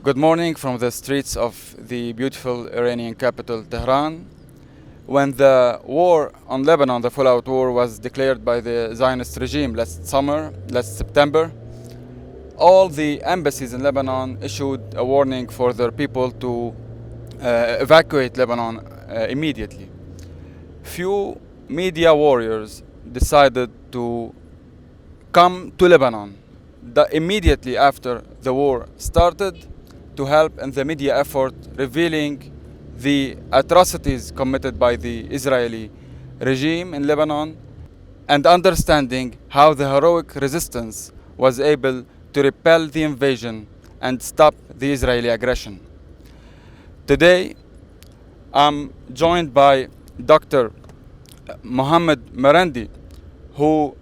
Good morning from the streets of the beautiful Iranian capital, Tehran. When the war on Lebanon, the fallout war, was declared by the Zionist regime last September, all the embassies in Lebanon issued a warning for their people to evacuate Lebanon immediately. Few media warriors decided to come to Lebanon immediately after the war started to help in the media effort revealing the atrocities committed by the Israeli regime in Lebanon and understanding how the heroic resistance was able to repel the invasion and stop the Israeli aggression. Today, I'm joined by Dr. Mohammad Marandi, who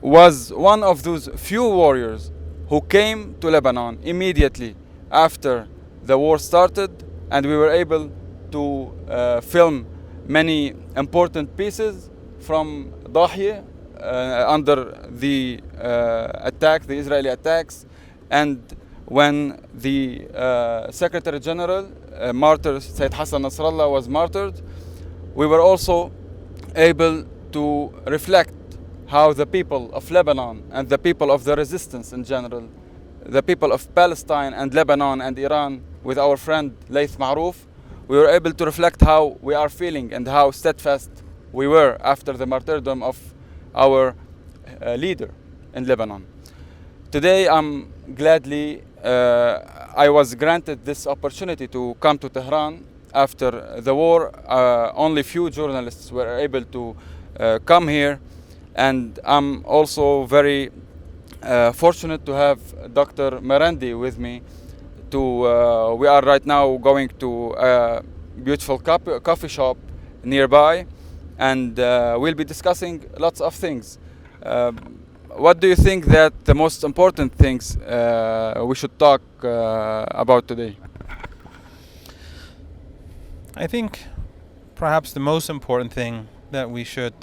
was one of those few warriors who came to Lebanon immediately after the war started, and we were able to film many important pieces from Dahiya under the the Israeli attacks, and when the Secretary General, martyr Sayyid Hassan Nasrallah, was martyred, we were also able to reflect how the people of Lebanon and the people of the resistance in general, the people of Palestine and Lebanon and Iran, with our friend Laith Marouf, we were able to reflect how we are feeling and how steadfast we were after the martyrdom of our leader in Lebanon. Today, I was granted this opportunity to come to Tehran. After the war, only few journalists were able to come here, and I'm also very fortunate to have Dr. Marandi with me. We are right now going to a beautiful coffee shop nearby, and we'll be discussing lots of things. What do you think that the most important things we should talk about today? I think perhaps the most important thing that we should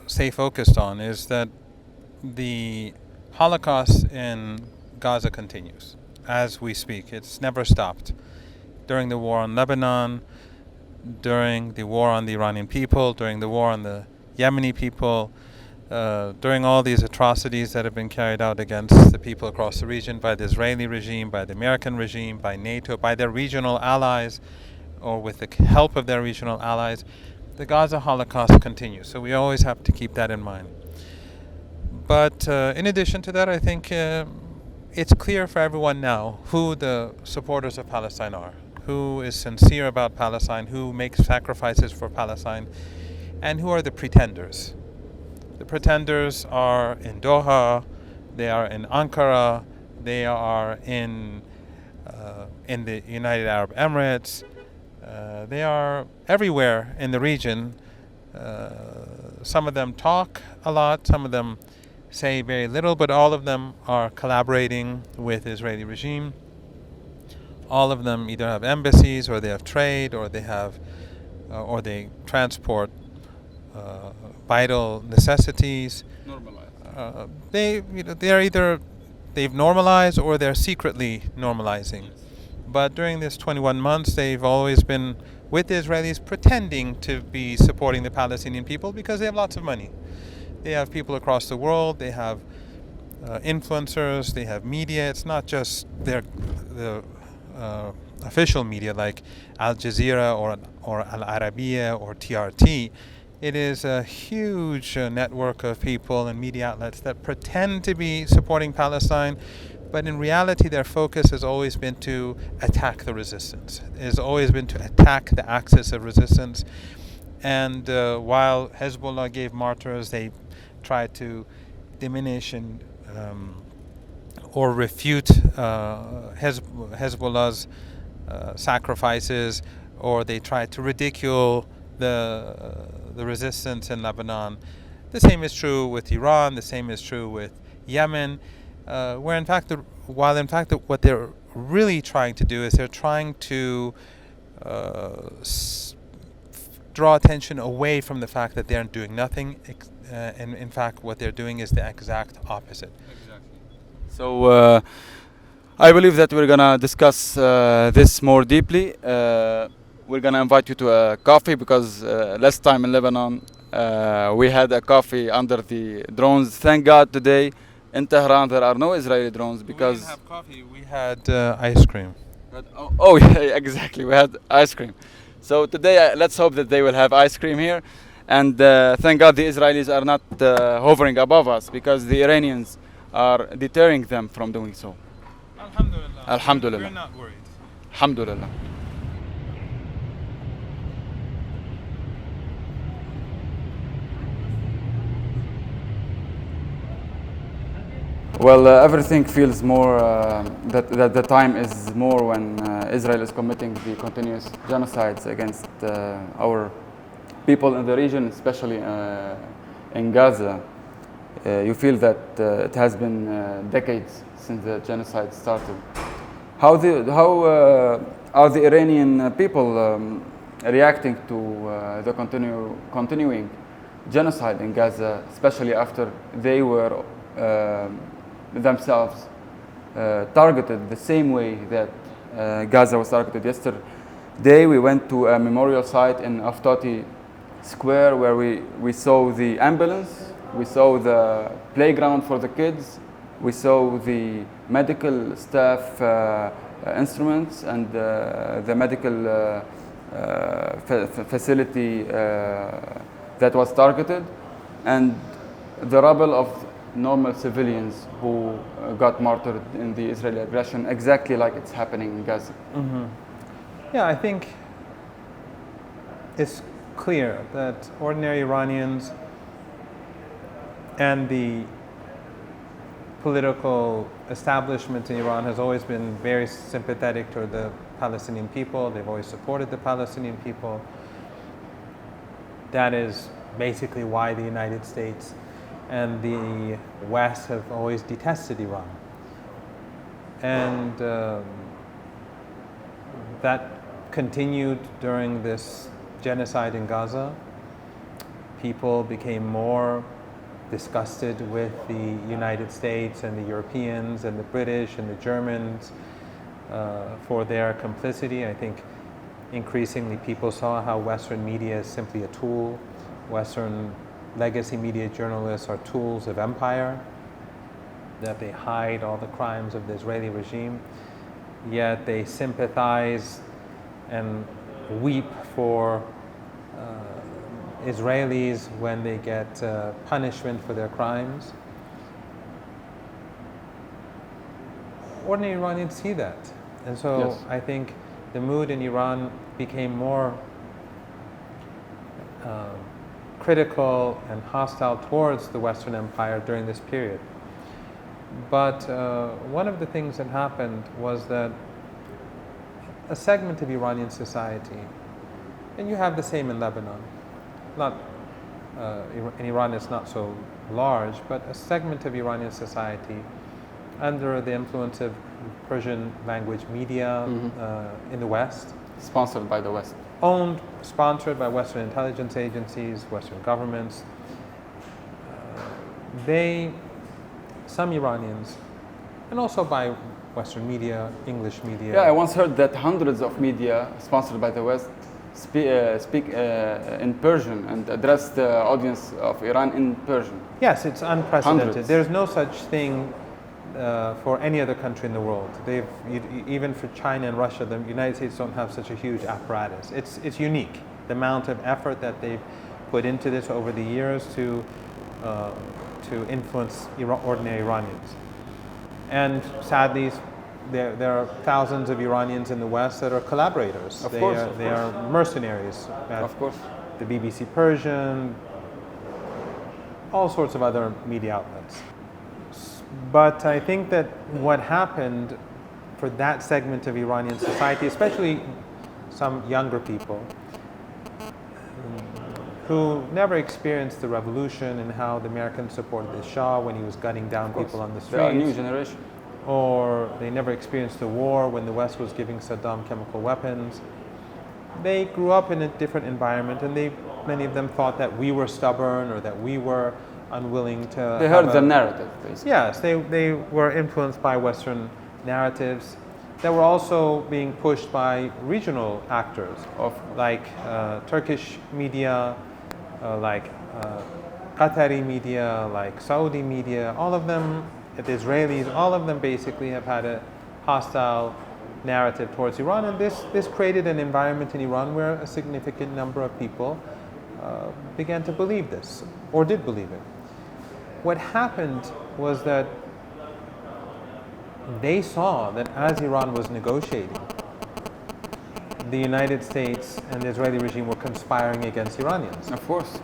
stay focused on is that the Holocaust in Gaza continues as we speak. It's never stopped. During the war on Lebanon, during the war on the Iranian people, during the war on the Yemeni people, during all these atrocities that have been carried out against the people across the region by the Israeli regime, by the American regime, by NATO, by their regional allies, or with the help of their regional allies, the Gaza Holocaust continues. So we always have to keep that in mind. But in addition to that, I think it's clear for everyone now who the supporters of Palestine are, who is sincere about Palestine, who makes sacrifices for Palestine, and who are the pretenders. The pretenders are in Doha, they are in Ankara, they are in the United Arab Emirates, they are everywhere in the region. Some of them talk a lot, some of them say very little, but all of them are collaborating with the Israeli regime. All of them either have embassies, or they have trade, or they transport vital necessities. They've normalized, or they're secretly normalizing. But during this 21 months, they've always been with the Israelis, pretending to be supporting the Palestinian people because they have lots of money. They have people across the world. They have influencers. They have media. It's not just the official media like Al Jazeera or Al Arabiya or TRT. It is a huge network of people and media outlets that pretend to be supporting Palestine, but in reality their focus has always been to attack the resistance. It has always been to attack the axis of resistance. And while Hezbollah gave martyrs, they tried to diminish and or refute Hezbollah's sacrifices, or they tried to ridicule the resistance in Lebanon. The same is true with Iran. The same is true with Yemen, where in fact, what they're really trying to do is they're trying to draw attention away from the fact that they're doing nothing, and in fact what they're doing is the exact opposite. Exactly. So I believe that we're gonna discuss this more deeply. We're gonna invite you to a coffee because last time in Lebanon we had a coffee under the drones. Thank God today in Tehran there are no Israeli drones because we didn't have coffee. We had ice cream. oh yeah, exactly, we had ice cream. So today let's hope that they will have ice cream here, and thank God the Israelis are not hovering above us because the Iranians are deterring them from doing so. Alhamdulillah. Alhamdulillah. We're not worried. Alhamdulillah. Well, everything feels more that the time is more when Israel is committing the continuous genocides against our people in the region, especially in Gaza. You feel that it has been decades since the genocide started. How are the Iranian people reacting to the continuing genocide in Gaza, especially after they were themselves targeted the same way that Gaza was targeted yesterday? We went to a memorial site in Aftati Square where we saw the ambulance, we saw the playground for the kids, we saw the medical staff instruments and the medical facility that was targeted, and the rubble of normal civilians who got martyred in the Israeli aggression, exactly like it's happening in Gaza. Mm-hmm. Yeah, I think it's clear that ordinary Iranians and the political establishment in Iran has always been very sympathetic toward the Palestinian people. They've always supported the Palestinian people. That is basically why the United States and the West have always detested Iran. And that continued during this genocide in Gaza. People became more disgusted with the United States and the Europeans and the British and the Germans for their complicity. I think increasingly people saw how Western media is simply a tool. Western legacy media journalists are tools of empire, that they hide all the crimes of the Israeli regime, yet they sympathize and weep for Israelis when they get punishment for their crimes. Ordinary Iranians see that. And so Yes. I think the mood in Iran became more critical and hostile towards the Western Empire during this period. But one of the things that happened was that a segment of Iranian society, and you have the same in Lebanon, not in Iran it's not so large, but a segment of Iranian society under the influence of Persian language media in the West, Sponsored by the West. owned, sponsored by Western intelligence agencies, Western governments. Some Iranians, and also by Western media, English media. Yeah, I once heard that hundreds of media sponsored by the West speak in Persian and address the audience of Iran in Persian. Yes, it's unprecedented. Hundreds. There's no such thing for any other country in the world. Even for China and Russia, the United States don't have such a huge apparatus. It's unique, the amount of effort that they've put into this over the years to influence ordinary Iranians. And sadly, there are thousands of Iranians in the West that are collaborators. Of They course, are, of they course. are mercenaries. At Of course. the BBC Persian, all sorts of other media outlets. But I think that what happened for that segment of Iranian society, especially some younger people, who never experienced the revolution and how the Americans supported the Shah when he was gunning down people on the They are a new streets, generation. or they never experienced the war when the West was giving Saddam chemical weapons. They grew up in a different environment, and many of them thought that we were stubborn or that we were unwilling to. They heard the narrative, basically. Yes, they were influenced by Western narratives that were also being pushed by regional actors, like Turkish media, like Qatari media, like Saudi media. All of them, the Israelis, all of them basically have had a hostile narrative towards Iran, and this created an environment in Iran where a significant number of people began to believe this, or did believe it. What happened was that they saw that as Iran was negotiating, the United States and the Israeli regime were conspiring against Iranians. Of course.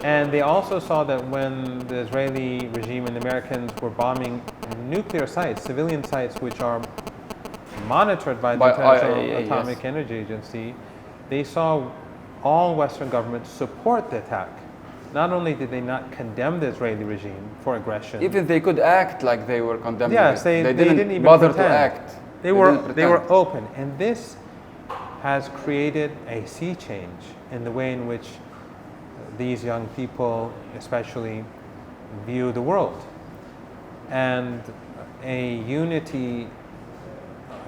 And they also saw that when the Israeli regime and the Americans were bombing nuclear sites, civilian sites which are monitored by the International Atomic Energy Agency, they saw all Western governments support the attack. Not only did they not condemn the Israeli regime for aggression, even they could act like they were condemning yes, it. They didn't even bother pretend. to act. They were open, and this has created a sea change in the way in which these young people, especially, view the world, and a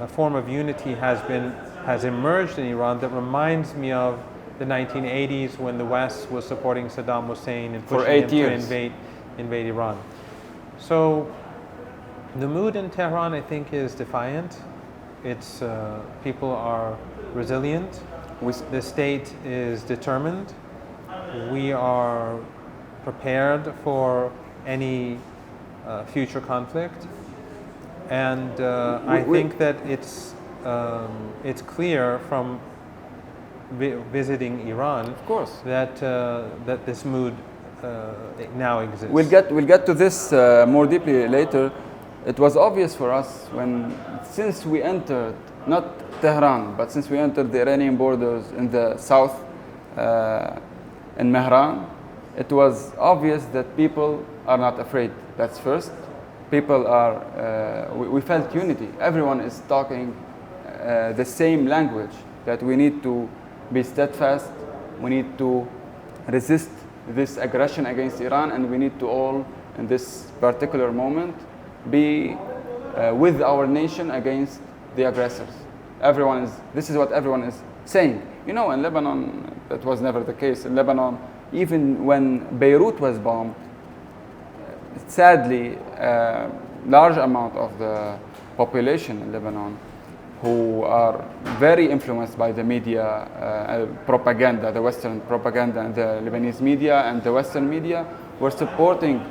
form of unity has emerged in Iran that reminds me of the 1980s when the West was supporting Saddam Hussein and pushing him to invade Iran. So the mood in Tehran, I think, is defiant. It's people are resilient. The state is determined. We are prepared for any future conflict, and I think that it's clear from visiting Iran, of course, that this mood now exists. We'll get to this more deeply later. It was obvious for us since we entered not Tehran, but since we entered the Iranian borders in the south, in Mehran, it was obvious that people are not afraid. That's first. People are. We felt unity. Everyone is talking the same language. That we need to be steadfast, we need to resist this aggression against Iran, and we need to all, in this particular moment, be with our nation against the aggressors. This is what everyone is saying. You know, in Lebanon, that was never the case. In Lebanon, even when Beirut was bombed, sadly, a large amount of the population in Lebanon who are very influenced by the media propaganda, the Western propaganda, and the Lebanese media and the Western media were supporting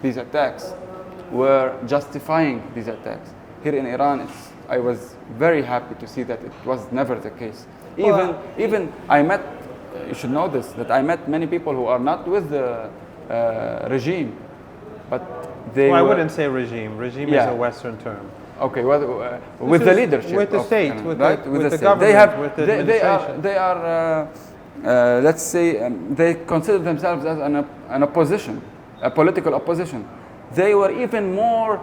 these attacks, were justifying these attacks. Here in Iran, I was very happy to see that it was never the case. Even I met, you should know this, that I met many people who are not with the regime, but they I wouldn't say regime. Regime is a Western term. Okay, with the leadership, with the state, with the state. Government, with the administration. They are let's say, they consider themselves as an opposition, a political opposition. They were even more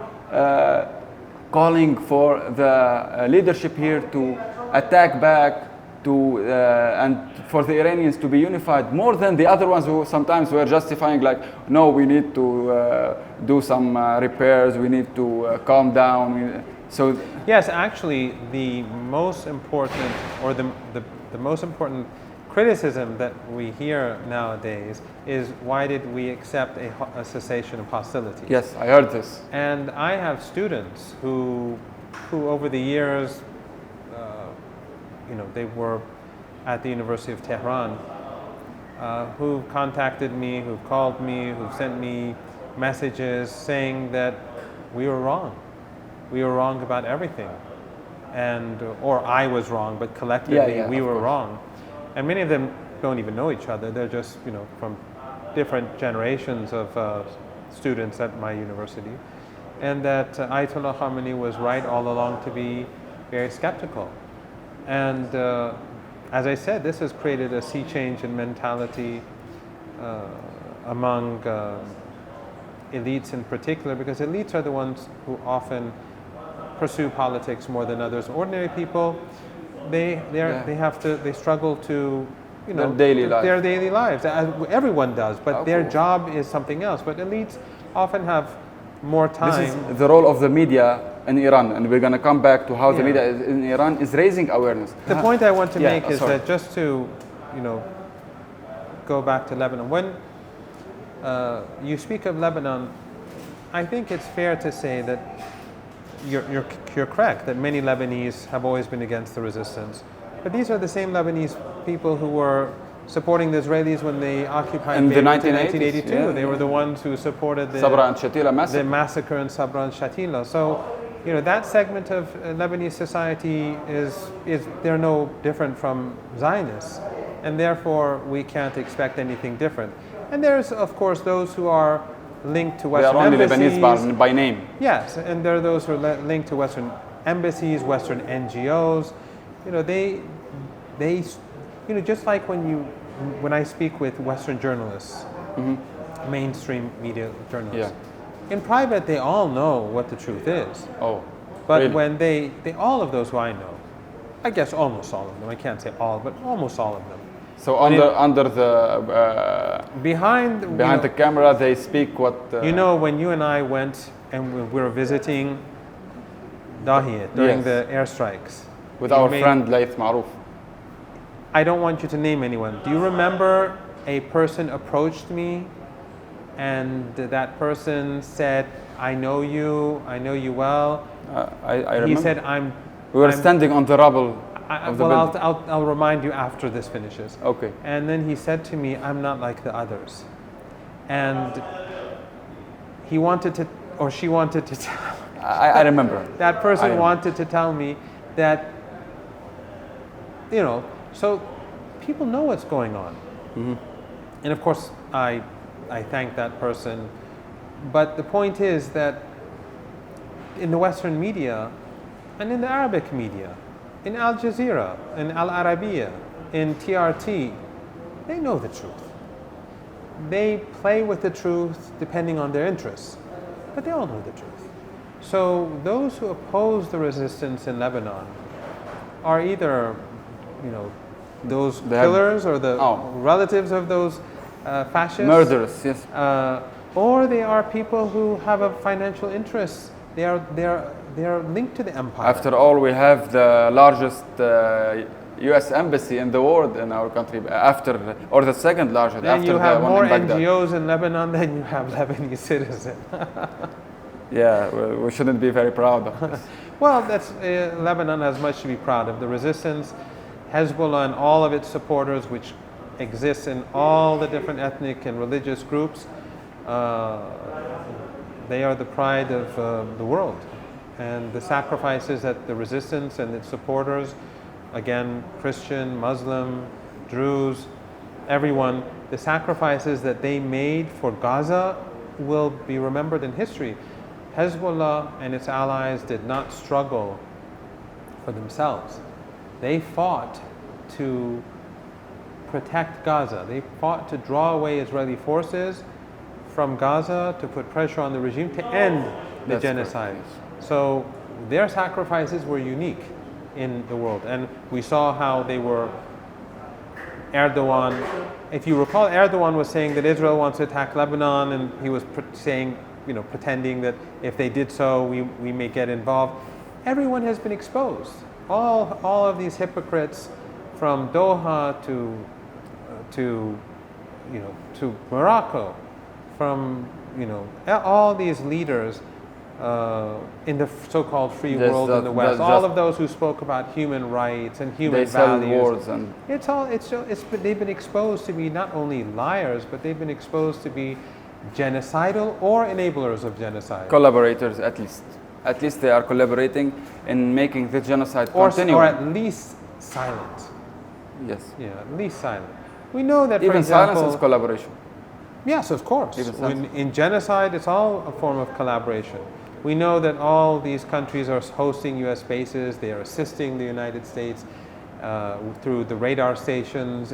calling for the leadership here to attack back, and for the Iranians to be unified more than the other ones who sometimes were justifying, like, no, we need to do some repairs, we need to calm down. So yes, actually, the most important, or the most important criticism that we hear nowadays is, why did we accept a cessation of hostilities? Yes, I heard this. And I have students who over the years, they were at the University of Tehran, who've contacted me, who've called me, who've sent me messages saying that we were wrong. We were wrong about everything. Or I was wrong, but collectively we were wrong. And many of them don't even know each other. They're just, from different generations of students at my university. And that Ayatollah Khamenei was right all along to be very skeptical. And as I said, this has created a sea change in mentality among elites in particular, because elites are the ones who often pursue politics more than others. Ordinary people, they struggle to, their daily life. Their daily lives. Everyone does, but their job is something else. But elites often have more time. This is the role of the media in Iran, and we're going to come back to how the Yeah. media in Iran is raising awareness. The point I want to Yeah, make is sorry. that just to, go back to Lebanon. When you speak of Lebanon, I think it's fair to say that you're correct that many Lebanese have always been against the resistance, but these are the same Lebanese people who were supporting the Israelis when they occupied In the Beirut in 1980s, 1982. yeah. They were the ones who supported Sabra and Shatila the massacre. massacre in Sabra and Shatila. So, that segment of Lebanese society is they're no different from Zionists, and therefore we can't expect anything different. And there's, of course, those who are linked to They Western are only embassies. Lebanese by name. Yes, and there are those who are linked to Western embassies, Western NGOs. They just like when I speak with Western journalists, mainstream media journalists, in private they all know what the truth is. Oh, But really? when they all of those who I know, I guess almost all of them, I can't say all, but almost all of them. So when under the Behind the camera, they speak what. when you and I went and we were visiting Dahiyat during Yes. the airstrikes. with you our made- friend Laith Marouf. I don't want you to name anyone. Do you remember a person approached me and that person said, I know you well. I remember. He said, we were I'm- standing on the rubble of the well, building. I'll remind you after this finishes. Okay. And then he said to me, I'm not like the others. And he wanted to, or she wanted to tell, I remember. that person I remember. wanted to tell me that, so people know what's going on. And of course, I thank that person. But the point is that in the Western media and in the Arabic media, in Al Jazeera, in Al Arabiya, in TRT, they know the truth. They play with the truth depending on their interests, but they all know the truth. So those who oppose the resistance in Lebanon are either, those They have- killers or the Oh. relatives of those fascists. Murderers, yes. Or they are people who have a financial interest. They are linked to the empire. After all, we have the largest U.S. embassy in the world in our country, or the second largest then after you the have one more in Baghdad. NGOs in Lebanon than you have Lebanese citizens. Yeah, we shouldn't be very proud of this. Well, Lebanon has much to be proud of. The resistance, Hezbollah and all of its supporters, which exists in all the different ethnic and religious groups, they are the pride of the world. And the sacrifices that the resistance and its supporters, again, Christian, Muslim, Druze, everyone, the sacrifices that they made for Gaza will be remembered in history. Hezbollah and its allies did not struggle for themselves. They fought to protect Gaza. They fought to draw away Israeli forces from Gaza to put pressure on the regime to end the That's genocide. correct, So their sacrifices were unique in the world. And we saw how they were Erdogan. If you recall, Erdogan was saying that Israel wants to attack Lebanon, and he was saying, pretending that if they did so, we may get involved. Everyone has been exposed. All of these hypocrites, from Doha to Morocco, from all these leaders in the so-called free Yes, world in the West, that- all just- of those who spoke about human rights and human They sell values. wars and They've been exposed to be not only liars, but they've been exposed to be genocidal or enablers of genocide. collaborators at least. At least they are collaborating in making the genocide Or continue. at least silent. Yes. Yeah, at least silent. We know that, for Even example, silence is collaboration. yes, of course. Even silence. In genocide, it's all a form of collaboration. We know that all these countries are hosting U.S. bases. They are assisting the United States through the radar stations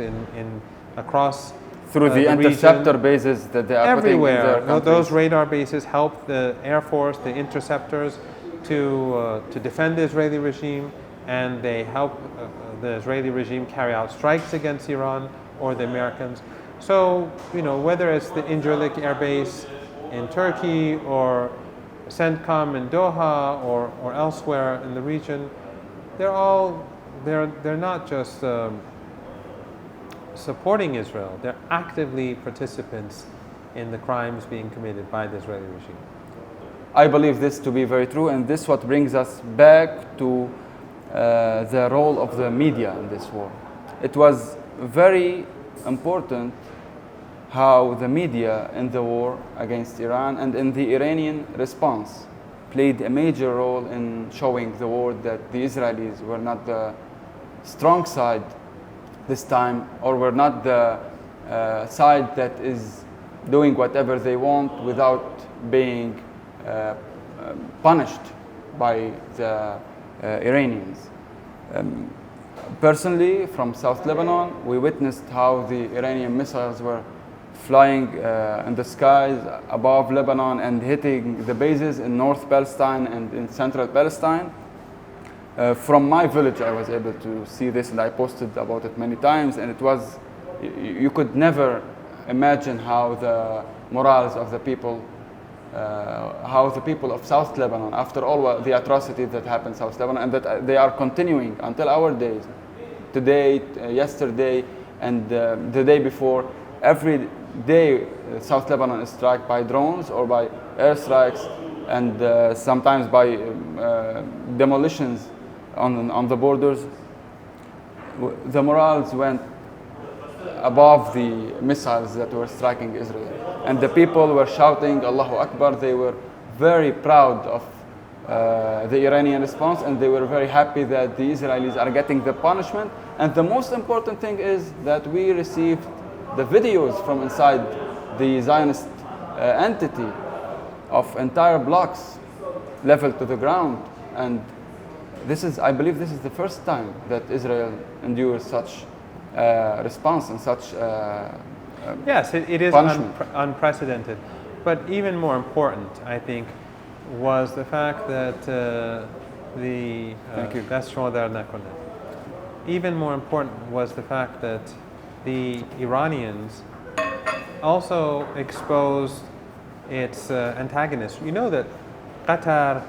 across Through the region. interceptor bases that they are putting in their Everywhere. countries. Those radar bases help the Air Force, the interceptors, to defend the Israeli regime, and they help the Israeli regime carry out strikes against Iran or the Americans. So, whether it's the Incirlik Air Base in Turkey or CENTCOM in Doha or elsewhere in the region, they're not just supporting Israel, they're actively participants in the crimes being committed by the Israeli regime. I believe this to be very true, and this what brings us back to the role of the media in this war. It was very important how the media in the war against Iran and in the Iranian response played a major role in showing the world that the Israelis were not the strong side this time, or were not the side that is doing whatever they want without being punished by the Iranians. Personally, from South Lebanon, we witnessed how the Iranian missiles were flying in the skies above Lebanon and hitting the bases in North Palestine and in Central Palestine. From my village, I was able to see this, and I posted about it many times, and it was, you could never imagine how the morals of the people, how the people of South Lebanon, after all the atrocities that happened in South Lebanon, and that they are continuing until our days, today, yesterday, and the day before, every day South Lebanon is struck by drones or by airstrikes, and sometimes by demolitions on the borders. The morals went above the missiles that were striking Israel, and the people were shouting Allahu Akbar. They were very proud of the Iranian response, and they were very happy that the Israelis are getting the punishment. And the most important thing is that we received the videos from inside the Zionist entity of entire blocks leveled to the ground. And this is, I believe this is the first time that Israel endures such response and such yes, it is unprecedented. But even more important, I think, was the fact that Thank you. Even more important was the fact that the Iranians also exposed its antagonists. You know that Qatar,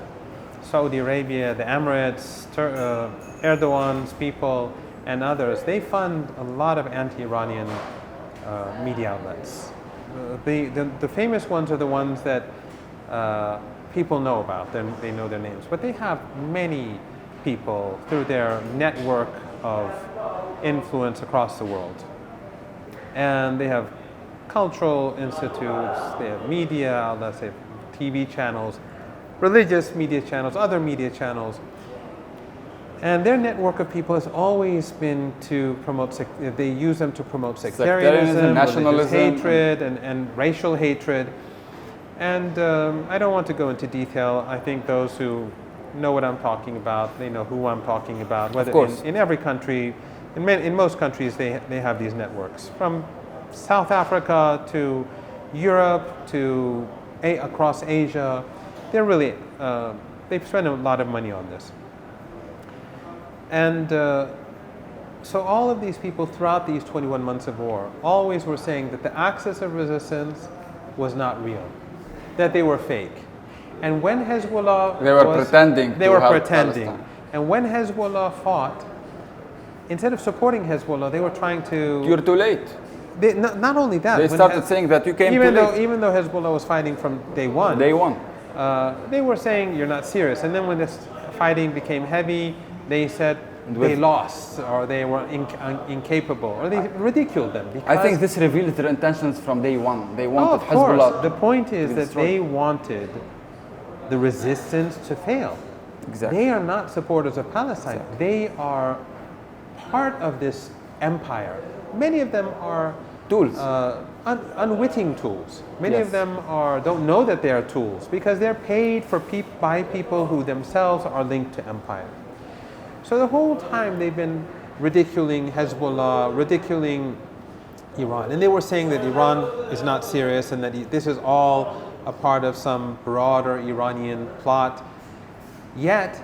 Saudi Arabia, the Emirates, Erdogan's people, and others, they fund a lot of anti-Iranian media outlets. The famous ones are the ones that people know about, they know their names, but they have many people through their network of influence across the world. And they have cultural institutes, they have media outlets, they have TV channels, religious media channels, other media channels. And their network of people has always been to promote, they use them to promote sectarianism, nationalism, hatred, and racial hatred. And I don't want to go into detail. I think those who know what I'm talking about, they know who I'm talking about. Whether in every country, in most countries, they have these networks. From South Africa to Europe to across Asia, they're really, they've spent a lot of money on this. And so all of these people throughout these 21 months of war always were saying that the axis of resistance was not real, that they were fake. And when Hezbollah They were pretending. And when Hezbollah fought, instead of supporting Hezbollah, they were trying to... You're too late. Not only that. They started saying that you came too late. Even though Hezbollah was fighting from day one. They were saying you're not serious. And then when this fighting became heavy, they said they lost, or they were incapable, or they ridiculed them. I think this revealed their intentions from day one. They wanted Hezbollah. The point is that they wanted the resistance to fail. Exactly. They are not supporters of Palestine. Exactly. They are part of this empire. Many of them are tools, unwitting tools. Many of them don't know that they are tools because they're paid by people who themselves are linked to empire. So the whole time they've been ridiculing Hezbollah, ridiculing Iran, and they were saying that Iran is not serious and that this is all a part of some broader Iranian plot. Yet,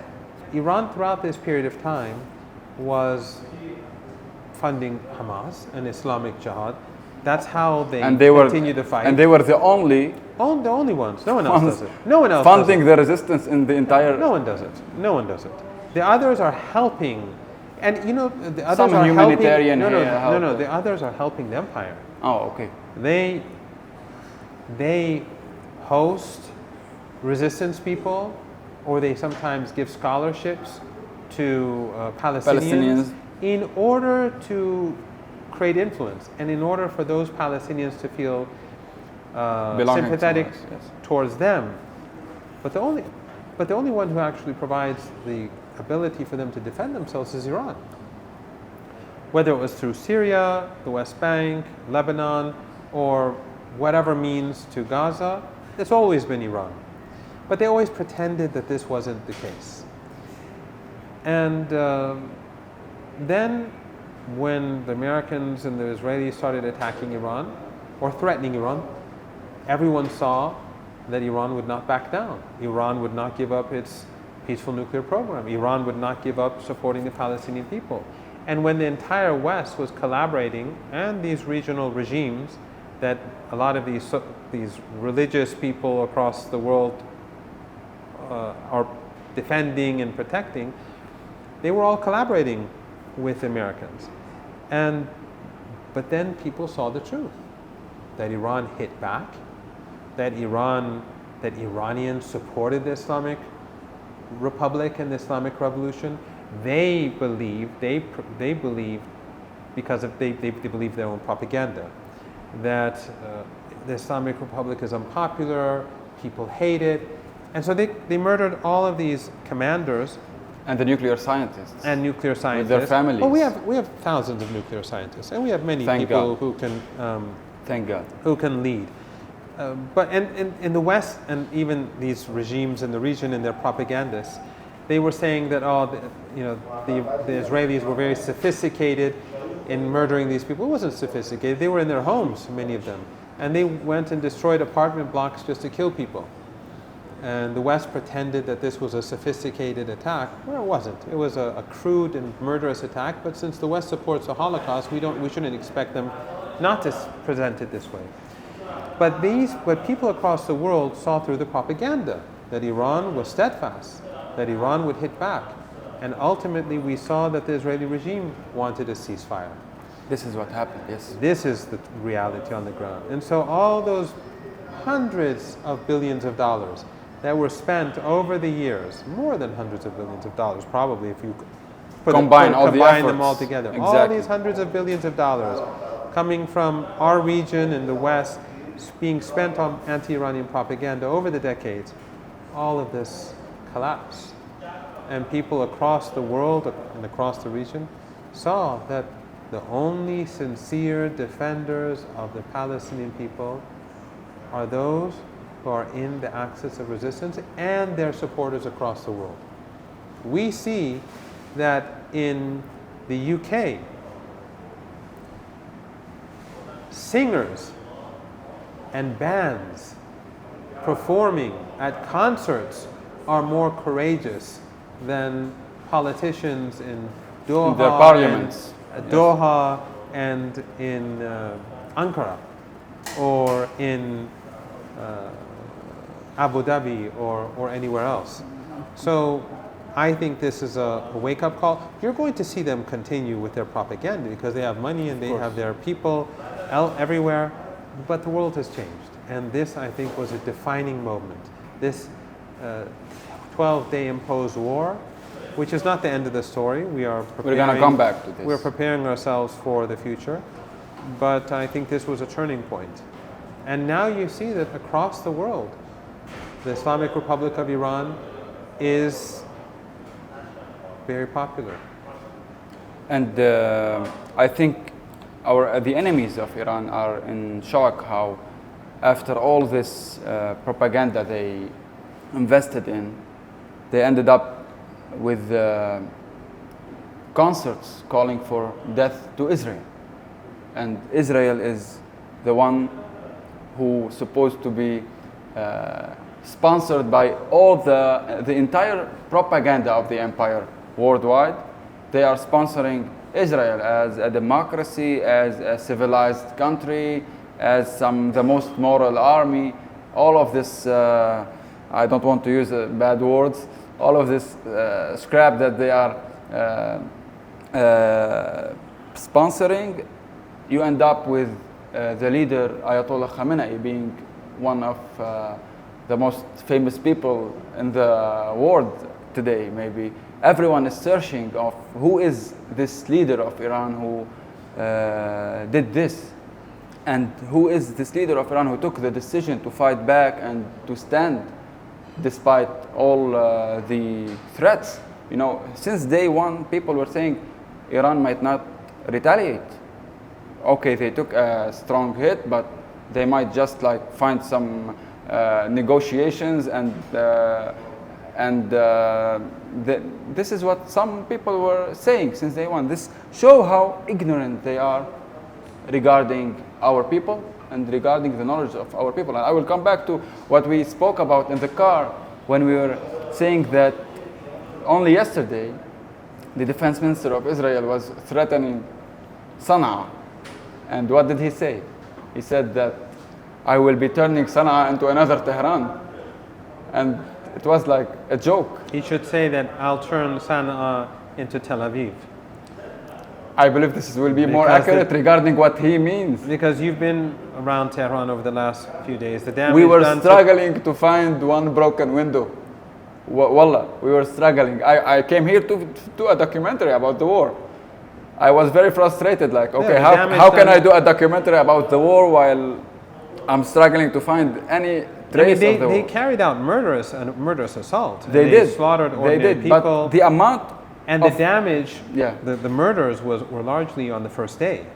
Iran throughout this period of time was funding Hamas and Islamic Jihad, That's how they and they continue to fight. And they were the only the only ones. No one else does it. No one else funding does the resistance in the entire. No one does it. No one does it. The others are helping, and you know the others Some are humanitarian helping. help. The others are helping the empire. Oh, okay. They host resistance people, or they sometimes give scholarships to Palestinians in order to create influence, and in order for those Palestinians to feel sympathetic towards them. But the only one who actually provides the ability for them to defend themselves is Iran. Whether it was through Syria, the West Bank, Lebanon, or whatever means to Gaza, it's always been Iran. But they always pretended that this wasn't the case. And then when the Americans and the Israelis started attacking Iran, or threatening Iran, everyone saw that Iran would not back down. Iran would not give up its peaceful nuclear program. Iran would not give up supporting the Palestinian people. And when the entire West was collaborating, and these regional regimes that a lot of these religious people across the world are defending and protecting, they were all collaborating with the Americans. But then people saw the truth, that Iran hit back, that Iranians supported the Islamic Republic and the Islamic Revolution. They believed because they believed their own propaganda, that the Islamic Republic is unpopular, people hate it, and so they murdered all of these commanders and the nuclear scientists with their families. Well, we have thousands of nuclear scientists, and we have many people who can thank God, who can lead. But in the West, and even these regimes in the region and their propagandists, they were saying that the Israelis were very sophisticated in murdering these people. It wasn't sophisticated. They were in their homes, many of them, and they went and destroyed apartment blocks just to kill people. And the West pretended that this was a sophisticated attack. Well, it wasn't. It was a crude and murderous attack. But since the West supports the Holocaust, we shouldn't expect them not to present it this way. But people across the world saw through the propaganda that Iran was steadfast, that Iran would hit back. And ultimately we saw that the Israeli regime wanted a ceasefire. This is what happened, yes. This is the reality on the ground. And so all those hundreds of billions of dollars that were spent over the years, more than hundreds of billions of dollars, probably if you combine them all together. Exactly. All these hundreds of billions of dollars coming from our region in the West, being spent on anti-Iranian propaganda over the decades, all of this collapsed. And people across the world and across the region saw that the only sincere defenders of the Palestinian people are those who are in the axis of resistance and their supporters across the world. We see that in the UK, singers and bands performing at concerts are more courageous than politicians in Doha, in their parliaments. Doha and in Ankara, or in Abu Dhabi, or anywhere else. So I think this is a wake-up call. You're going to see them continue with their propaganda because they have money and they have their people everywhere, but the world has changed. And this, I think, was a defining moment. This 12-day imposed war, which is not the end of the story. We're going to come back to this. We're preparing ourselves for the future. But I think this was a turning point. And now you see that across the world, the Islamic Republic of Iran is very popular. And I think the enemies of Iran are in shock how after all this propaganda they invested in, they ended up with concerts calling for death to Israel. And Israel is the one who's supposed to be sponsored by all the entire propaganda of the empire worldwide. They are sponsoring Israel as a democracy, as a civilized country, as the most moral army. All of this, I don't want to use bad words, all of this scrap that they are sponsoring, you end up with the leader Ayatollah Khamenei being one of the most famous people in the world today. Maybe everyone is searching of who is this leader of Iran who did this, and who is this leader of Iran who took the decision to fight back and to stand despite all the threats. You know, since day one, people were saying Iran might not retaliate. Okay, they took a strong hit, but they might just like find some negotiations, and this is what some people were saying since day one. This show how ignorant they are regarding our people and regarding the knowledge of our people. And I will come back to what we spoke about in the car when we were saying that only yesterday the defense minister of Israel was threatening Sana'a. And what did he say? He said that I will be turning Sana'a into another Tehran. And it was like a joke. He should say that I'll turn Sana'a into Tel Aviv. I believe this will be more accurate regarding what he means. Because you've been around Tehran over the last few days. The damage we were done struggling to find one broken window. Wallah, we were struggling. I came here to do a documentary about the war. I was very frustrated, like, okay, how can I do a documentary about the war while I'm struggling to find any trace of the war? They carried out murderous assault. They did. Slaughtered ordinary people. But the amount and the damage, yeah. the murders were largely on the first day,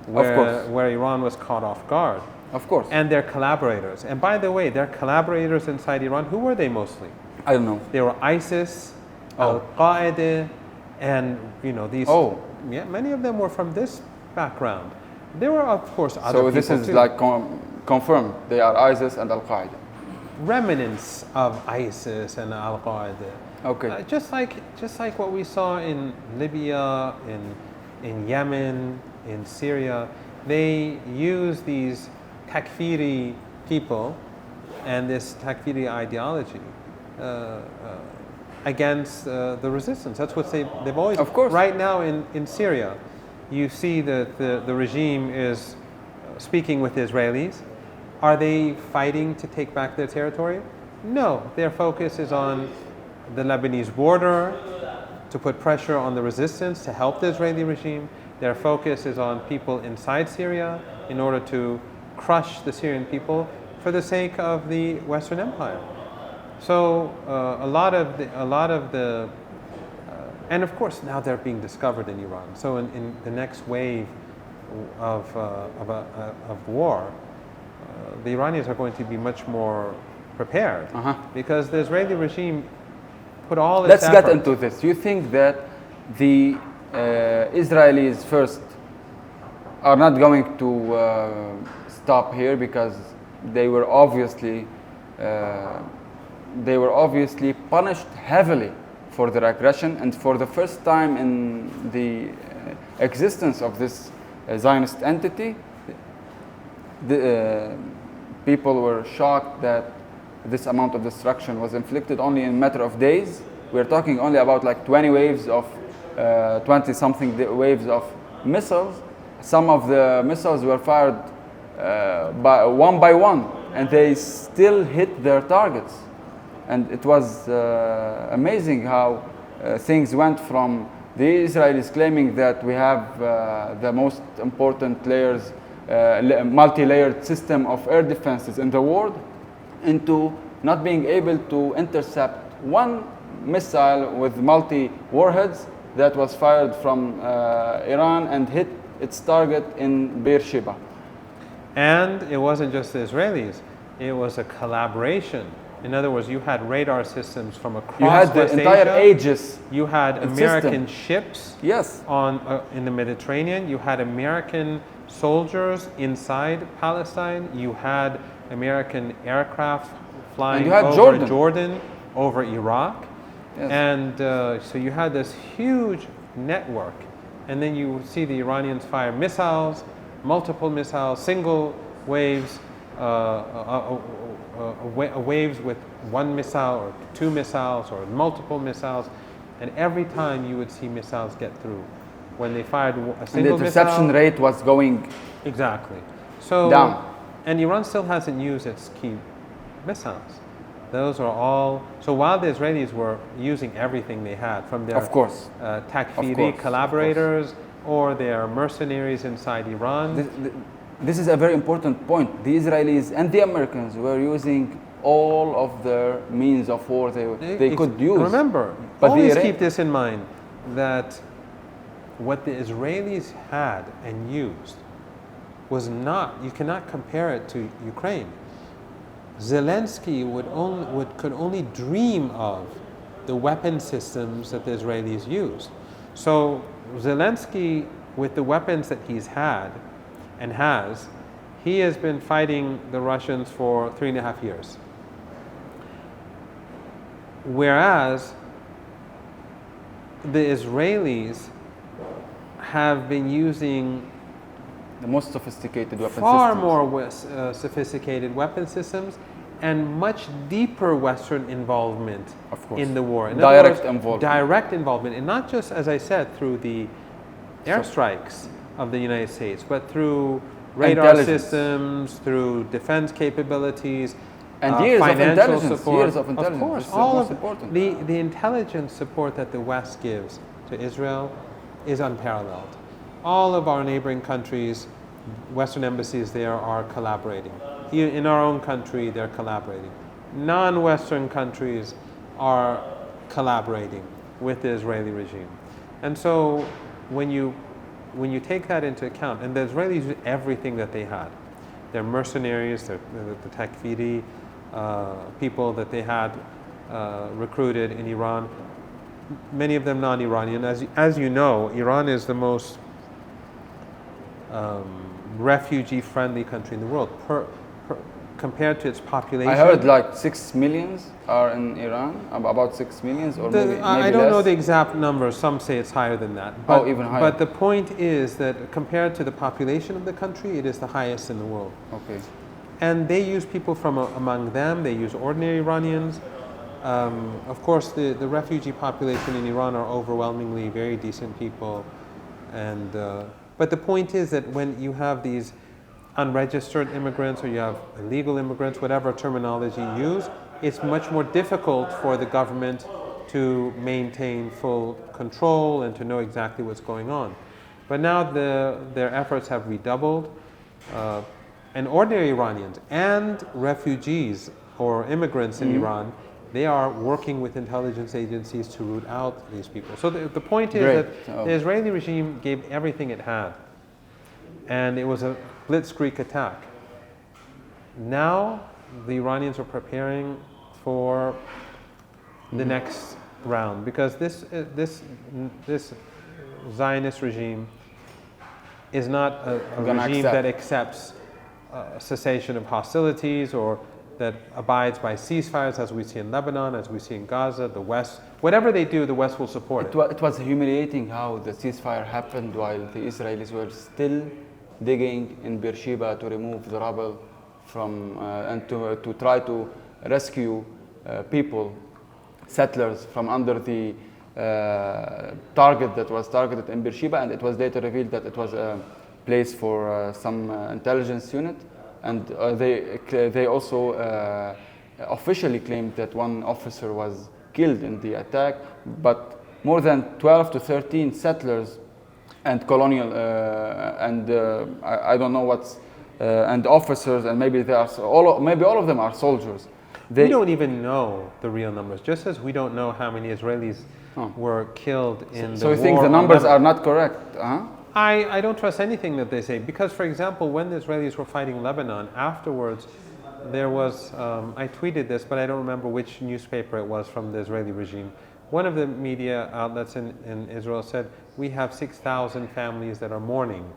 where Iran was caught off guard. Of course. And their collaborators. And by the way, their collaborators inside Iran, who were they mostly? I don't know. They were ISIS, al-Qaeda, and these. Oh. Yeah, many of them were from this background. There were, of course, other people. So this is too. like confirmed. They are ISIS and al-Qaeda. Remnants of ISIS and al-Qaeda. Okay. Just like what we saw in Libya, in Yemen, in Syria, they use these takfiri people and this takfiri ideology against the resistance. That's what they've always. Of course. Right now in Syria, you see that the regime is speaking with the Israelis. Are they fighting to take back their territory? No. Their focus is on the Lebanese border, to put pressure on the resistance to help the Israeli regime. Their focus is on people inside Syria in order to crush the Syrian people for the sake of the Western Empire. So a lot of the and of course now they're being discovered in Iran. So in the next wave of war, the Iranians are going to be much more prepared because the Israeli regime put all its Let's effort. get into this. You think that the Israelis first are not going to stop here because they were obviously punished heavily for their aggression, and for the first time in the existence of this Zionist entity, the people were shocked that this amount of destruction was inflicted only in a matter of days. We're talking only about like 20 waves of 20-something waves of missiles. Some of the missiles were fired by one, and they still hit their targets. And it was amazing how things went from the Israelis claiming that we have the most important layers, multi-layered system of air defenses in the world, into not being able to intercept one missile with multi-warheads that was fired from Iran and hit its target in Beersheba. And it wasn't just the Israelis, it was a collaboration. In other words, you had radar systems from across You had the West entire Asia. Aegis. You had American system. ships Yes. in the Mediterranean. You had American soldiers inside Palestine. You had American aircraft flying over Jordan, over Iraq. Yes. And so you had this huge network and then you see the Iranians fire missiles, multiple missiles, single waves, waves with one missile or two missiles or multiple missiles, and every time you would see missiles get through. When they fired a single And the interception missile, rate was going exactly. So down. and Iran still hasn't used its key missiles. Those are all. So while the Israelis were using everything they had from their Of course. Takfiri collaborators or their mercenaries inside Iran. This is a very important point. The Israelis and the Americans were using all of their means of war they could use. Remember, But always keep this in mind, that what the Israelis had and used was not, you cannot compare it to Ukraine. Zelensky could only dream of the weapon systems that the Israelis used. So Zelensky, with the weapons that he's had and has, he has been fighting the Russians for 3.5 years. Whereas the Israelis have been using the most sophisticated weapon far systems. more sophisticated weapon systems and much deeper Western involvement Of course. in the war. In Direct other words, involvement. Direct involvement, and not just, as I said, through the airstrikes of the United States, but through radar Intelligence. systems, through defense capabilities, And years of financial intelligence. support. Years of intelligence. Of course, This is all most of important. the intelligence support that the West gives to Israel is unparalleled. All of our neighboring countries, Western embassies there are collaborating. In our own country, they're collaborating. Non-Western countries are collaborating with the Israeli regime. And so when you take that into account, and the Israelis did everything that they had, their mercenaries, the Takfiri people that they had recruited in Iran, many of them non-Iranian. As you know, Iran is the most refugee-friendly country in the world compared to its population. I heard like 6 millions are in Iran, about 6 millions or maybe I don't less. know the exact numbers. Some say it's higher than that. But, even higher. But the point is that compared to the population of the country, it is the highest in the world. Okay. And they use people from among them. They use ordinary Iranians. Of course, the refugee population in Iran are overwhelmingly very decent people. And but the point is that when you have these unregistered immigrants or you have illegal immigrants, whatever terminology you use, it's much more difficult for the government to maintain full control and to know exactly what's going on. But now their efforts have redoubled. And ordinary Iranians and refugees or immigrants in Iran, they are working with intelligence agencies to root out these people. So the point is that the Israeli regime gave everything it had. And it was a blitzkrieg attack. Now the Iranians are preparing for the next round, because this Zionist regime is not a regime that accepts cessation of hostilities or that abides by ceasefires, as we see in Lebanon, as we see in Gaza. The West, whatever they do, the West will support it. It was humiliating how the ceasefire happened while the Israelis were still digging in Beersheba to remove the rubble from and to try to rescue people, settlers, from under the target that was targeted in Beersheba, and it was later revealed that it was a place for some intelligence unit, and they also officially claimed that one officer was killed in the attack, but more than 12 to 13 settlers and colonial and I don't know what's and officers, and maybe maybe all of them are soldiers. We don't even know the real numbers, just as we don't know how many Israelis were killed in the war. So you think the numbers are not correct? I don't trust anything that they say, because, for example, when the Israelis were fighting Lebanon, afterwards there was, I tweeted this, but I don't remember which newspaper it was from the Israeli regime. One of the media outlets in Israel said, we have 6,000 families that are mourning.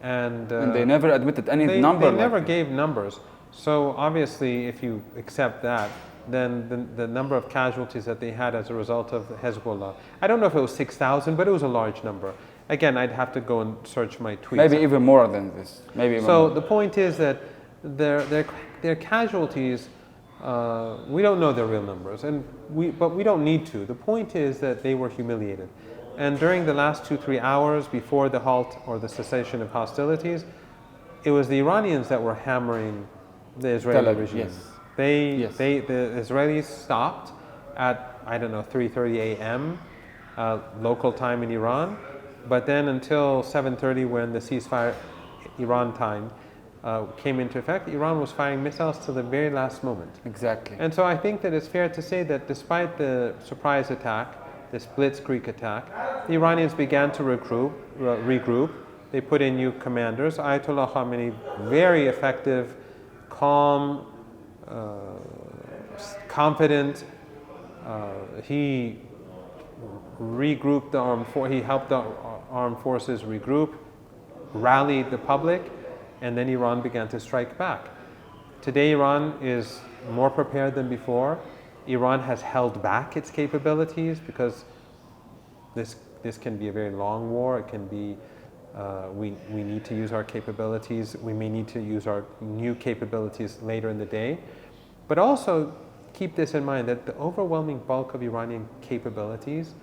And they never admitted any number. They never gave numbers. So obviously, if you accept that, then the number of casualties that they had as a result of Hezbollah, I don't know if it was 6,000, but it was a large number. Again, I'd have to go and search my tweets. Maybe even more than this. Maybe even So more. the point is that their casualties, we don't know their real numbers, but we don't need to. The point is that they were humiliated. And during the last 2-3 hours before the halt or the cessation of hostilities, it was the Iranians that were hammering the Israeli regime. Yes. The Israelis stopped at, I don't know, 3:30 a.m. Local time in Iran, but then until 7:30 when the ceasefire Iran time came into effect, Iran was firing missiles to the very last moment. Exactly. And so I think that it's fair to say that despite the surprise attack, this blitzkrieg attack, the Iranians began to regroup. They put in new commanders. Ayatollah Khamenei, very effective, calm, confident. He regrouped the he helped the armed forces regroup, rallied the public, and then Iran began to strike back. Today, Iran is more prepared than before. Iran has held back its capabilities because this can be a very long war. It can be, we need to use our capabilities. We may need to use our new capabilities later in the day. But also keep this in mind that the overwhelming bulk of Iranian capabilities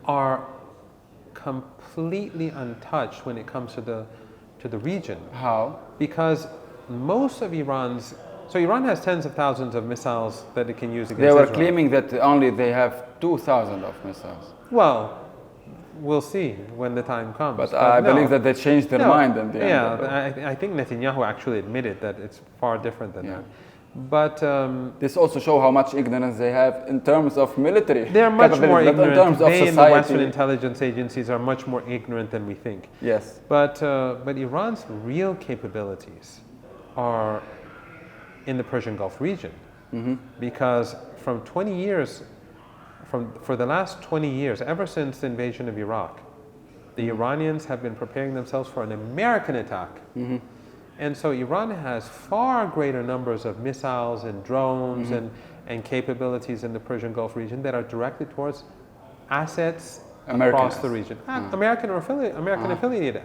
are completely untouched when it comes to the region. How? Because most of so Iran has tens of thousands of missiles that it can use against They were Israel. claiming that only they have 2,000 of missiles. Well, we'll see when the time comes. But I believe that they changed their mind in the end. Yeah, I think Netanyahu actually admitted that it's far different than that. But this also shows how much ignorance they have in terms of military. They're much more ignorant. In terms of they society. and the Western intelligence agencies are much more ignorant than we think. Yes. But Iran's real capabilities are in the Persian Gulf region, because from 20 years, for the last 20 years, ever since the invasion of Iraq, the Iranians have been preparing themselves for an American attack. And so Iran has far greater numbers of missiles and drones and capabilities in the Persian Gulf region that are directed towards assets across the region. American affiliated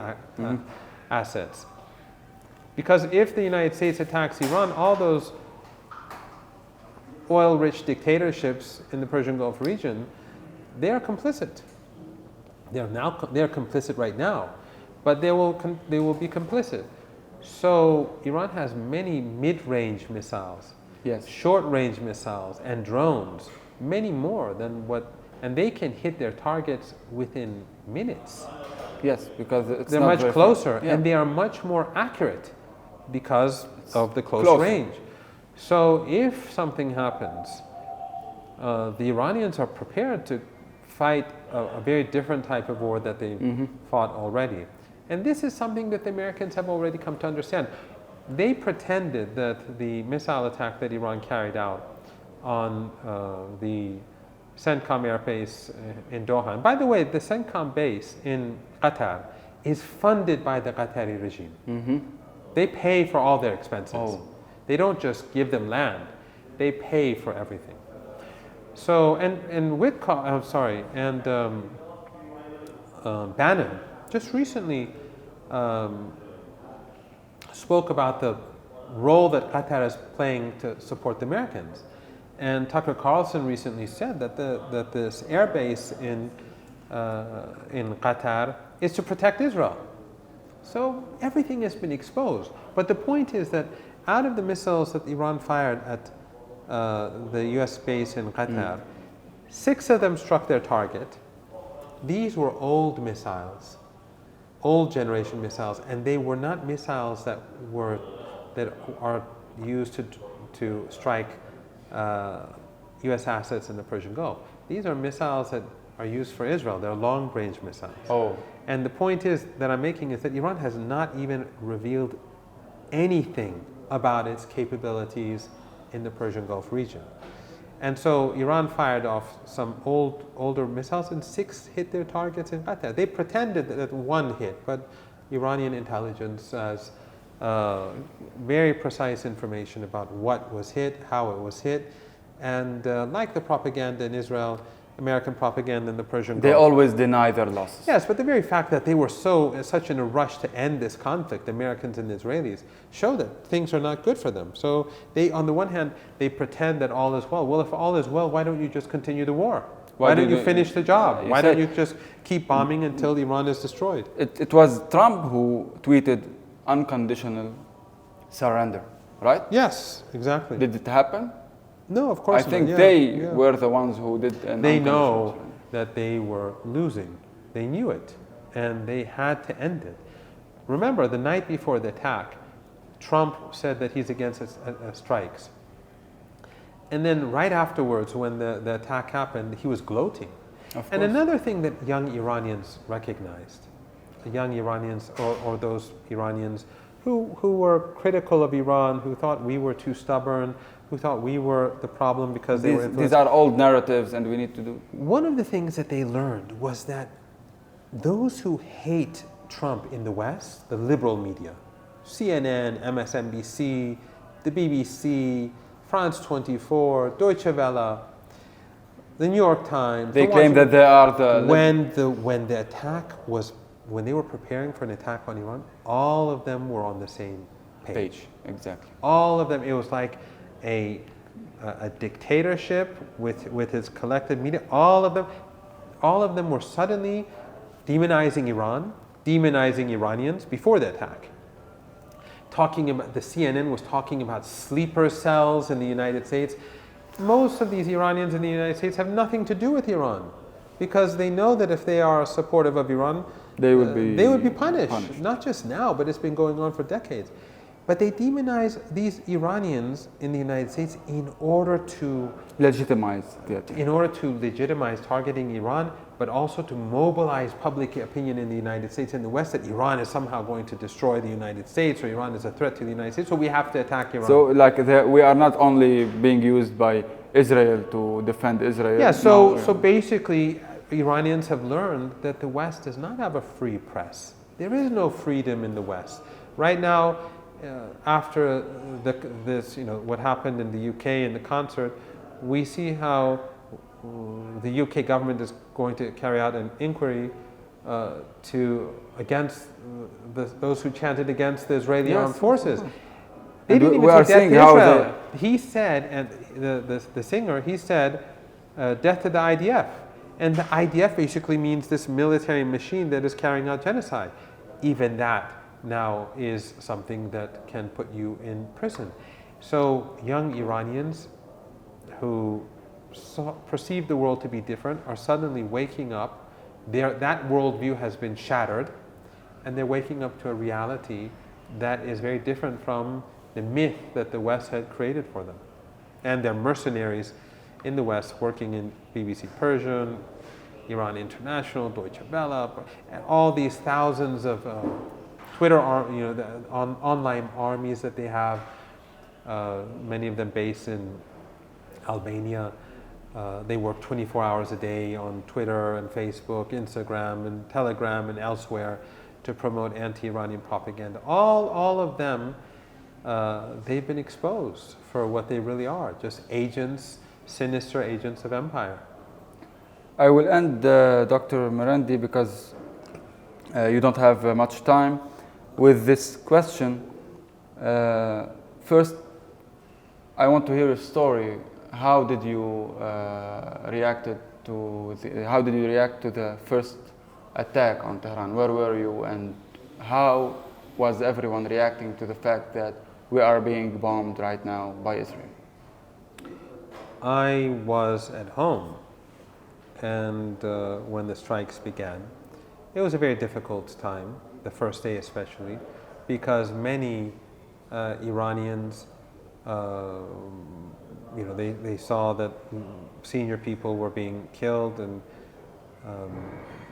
assets. Because if the United States attacks Iran, all those oil-rich dictatorships in the Persian Gulf region, they are complicit. They're complicit right now, but they will be complicit. So Iran has many mid-range missiles, short-range missiles, and drones, many more than and they can hit their targets within minutes. Yes, because they're much closer, and they are much more accurate because of the close range. So if something happens, the Iranians are prepared to fight a very different type of war that they fought already. And this is something that the Americans have already come to understand. They pretended that the missile attack that Iran carried out on the CENTCOM air base in Doha. And by the way, the CENTCOM base in Qatar is funded by the Qatari regime. They pay for all their expenses. They don't just give them land. They pay for everything. So, Bannon just recently spoke about the role that Qatar is playing to support the Americans. And Tucker Carlson recently said that this air base in Qatar is to protect Israel. So everything has been exposed. But the point is that out of the missiles that Iran fired at the US base in Qatar, 6 of them struck their target. These were old missiles, old generation missiles, and they were not missiles that are used to strike US assets in the Persian Gulf. These are missiles that are used for Israel. They're long-range missiles. And the point that I'm making is that Iran has not even revealed anything about its capabilities in the Persian Gulf region. And so Iran fired off some older missiles, and 6 hit their targets in Qatar. They pretended that 1 hit, but Iranian intelligence has very precise information about what was hit, how it was hit, and like the propaganda in Israel, American propaganda in the Persian They Gulf. always deny their losses. Yes, but the very fact that they were such in a rush to end this conflict, Americans and Israelis, show that things are not good for them. So they, on the one hand, they pretend that all is well. Well, if all is well, why don't you just continue the war? Why don't you finish the job? Why don't you just keep bombing until Iran is destroyed? It was Trump who tweeted unconditional surrender, right? Yes, exactly. Did it happen? No, of course I think not. they were the ones who did an They unconditional know surrender. that they were losing. They knew it, and they had to end it. Remember, the night before the attack, Trump said that he's against strikes. And then right afterwards, when the attack happened, he was gloating. And another thing that young Iranians recognized, the young Iranians or those Iranians who were critical of Iran, who thought we were too stubborn, who thought we were the problem because they were influenced. These are old narratives and we need to do. One of the things that they learned was that those who hate Trump in the West, the liberal media, CNN, MSNBC, the BBC, France 24, Deutsche Welle, the New York Times. They claim that they are the... When the attack was, when they were preparing for an attack on Iran, all of them were on the same page. Exactly. All of them. It was like a dictatorship with its collective media. All of them were suddenly demonizing Iran, demonizing Iranians before the attack. Talking about, the CNN was talking about sleeper cells in the United States. Most of these Iranians in the United States have nothing to do with Iran, because they know that if they are supportive of Iran, they would be punished. Not just now, but it's been going on for decades. But they demonize these Iranians in the United States in order to legitimize the attack. In order to legitimize targeting Iran, but also to mobilize public opinion in the United States and the West that Iran is somehow going to destroy the United States, or Iran is a threat to the United States, so we have to attack Iran. So like we are not only being used by Israel to defend Israel. Yeah, so basically Iranians have learned that the West does not have a free press. There is no freedom in the West. Right now, after this, what happened in the UK in the concert, we see how the UK government is going to carry out an inquiry against those who chanted against the Israeli armed forces. They didn't even say death to Israel. He said, and the singer, he said, death to the IDF. And the IDF basically means this military machine that is carrying out genocide. Even that now is something that can put you in prison. So young Iranians who perceive the world to be different are suddenly waking up. That worldview has been shattered, and they're waking up to a reality that is very different from the myth that the West had created for them. And they're mercenaries in the West working in BBC Persian, Iran International, Deutsche Welle, and all these thousands of Twitter, online armies that they have, many of them based in Albania. They work 24 hours a day on Twitter and Facebook, Instagram and Telegram and elsewhere to promote anti-Iranian propaganda. All of them, they've been exposed for what they really are, just agents, sinister agents of empire. I will end, Dr. Marandi, because you don't have much time, with this question. First, I want to hear a story. How did you react to the first attack on Tehran? Where were you, and how was everyone reacting to the fact that we are being bombed right now by Israel? I was at home, and when the strikes began, it was a very difficult time, the first day especially, because many Iranians, they saw that senior people were being killed, and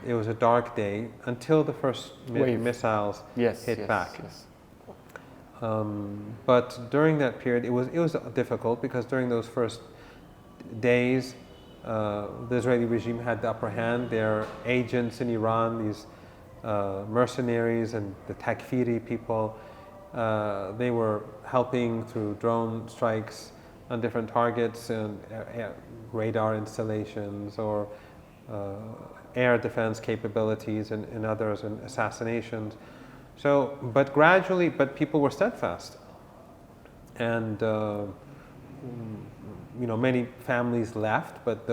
it was a dark day until the first missiles hit back. Yes. But during that period, it was difficult, because during those first days, the Israeli regime had the upper hand. Their agents in Iran, these mercenaries and the Takfiri people, they were helping through drone strikes on different targets and radar installations or air defense capabilities and others, and assassinations. So, but gradually, people were steadfast, and many families left, but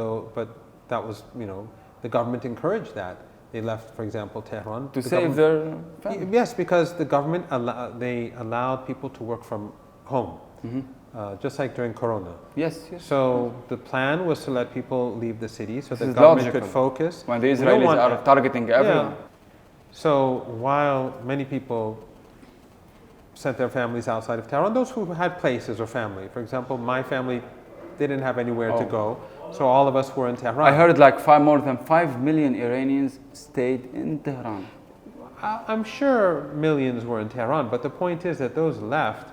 that was, the government encouraged that. They left, for example, Tehran to save their families. Yes, because the government they allowed people to work from home, just like during Corona. Yes. So the plan was to let people leave the city so the is government logical. could focus. When the Israelis are targeting everyone. Yeah. So while many people sent their families outside of Tehran, those who had places or family, for example, my family didn't have anywhere to go, so all of us were in Tehran. I heard like more than 5 million Iranians stayed in Tehran. I'm sure millions were in Tehran, but the point is that those left,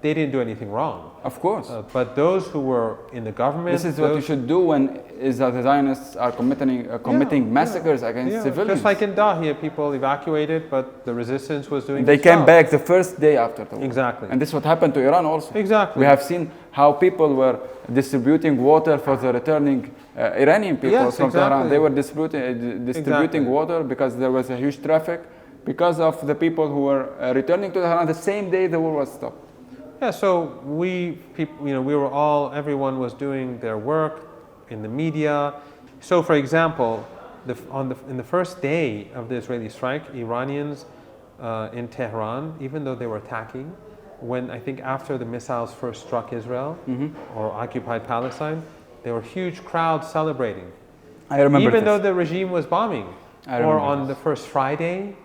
they didn't do anything wrong. Of course. But those who were in the government... This is what you should do when the Zionists are committing massacres against civilians. Just like in Dahia, people evacuated, but the resistance was doing They came back the first day after the war. Exactly. And this is what happened to Iran also. Exactly. We have seen how people were distributing water for the returning Iranian people from Tehran. They were distributing water because there was a huge traffic because of the people who were returning to Tehran the same day the war was stopped. Yeah, so everyone was doing their work in the media. So, for example, in the first day of the Israeli strike, Iranians in Tehran, even though they were attacking, when I think after the missiles first struck Israel or occupied Palestine, there were huge crowds celebrating. I remember even though the regime was bombing. Or on the first Friday,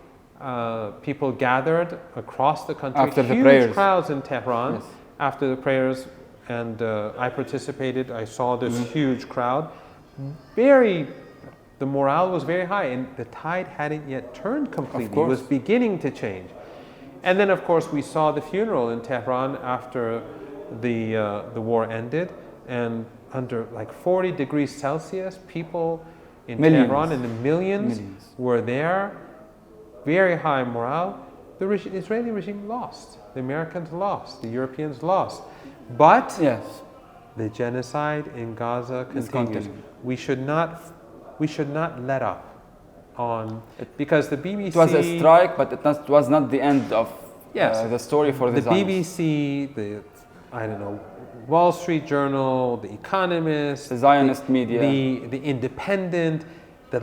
people gathered across the country, after the huge prayers. crowds in Tehran after the prayers, and I participated. I saw this huge crowd. The morale was very high, and the tide hadn't yet turned completely. It was beginning to change. And then, of course, we saw the funeral in Tehran after the war ended, and under like 40 degrees Celsius, people in Tehran in the millions were there. Very high morale. The Israeli regime lost. The Americans lost. The Europeans lost. But the genocide in Gaza continues. We should not let up on, because the BBC... It was a strike, but it was not the end of the story for the Zionists. BBC, Wall Street Journal, The Economist, the Zionist media, the Independent, the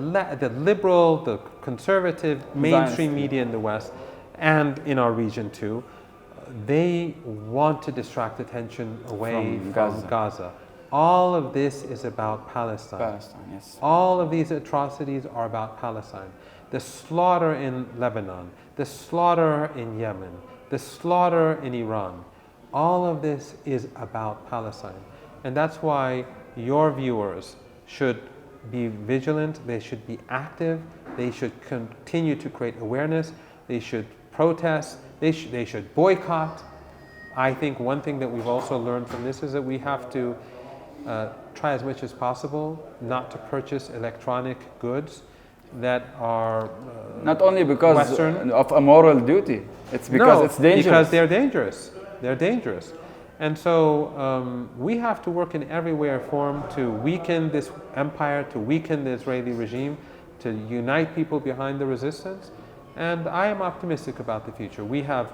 liberal, the conservative, mainstream media in the West and in our region too, they want to distract attention away from Gaza. All of this is about Palestine. All of these atrocities are about Palestine. The slaughter in Lebanon, the slaughter in Yemen, the slaughter in Iran, all of this is about Palestine. And that's why your viewers should be vigilant, they should be active, they should continue to create awareness, they should protest, they should boycott. I think one thing that we've also learned from this is that we have to try as much as possible not to purchase electronic goods that are not only because Western, of a moral duty, it's because it's dangerous. Because they're dangerous. They're dangerous. And so we have to work in every way or form to weaken this empire, to weaken the Israeli regime, to unite people behind the resistance. And I am optimistic about the future. We have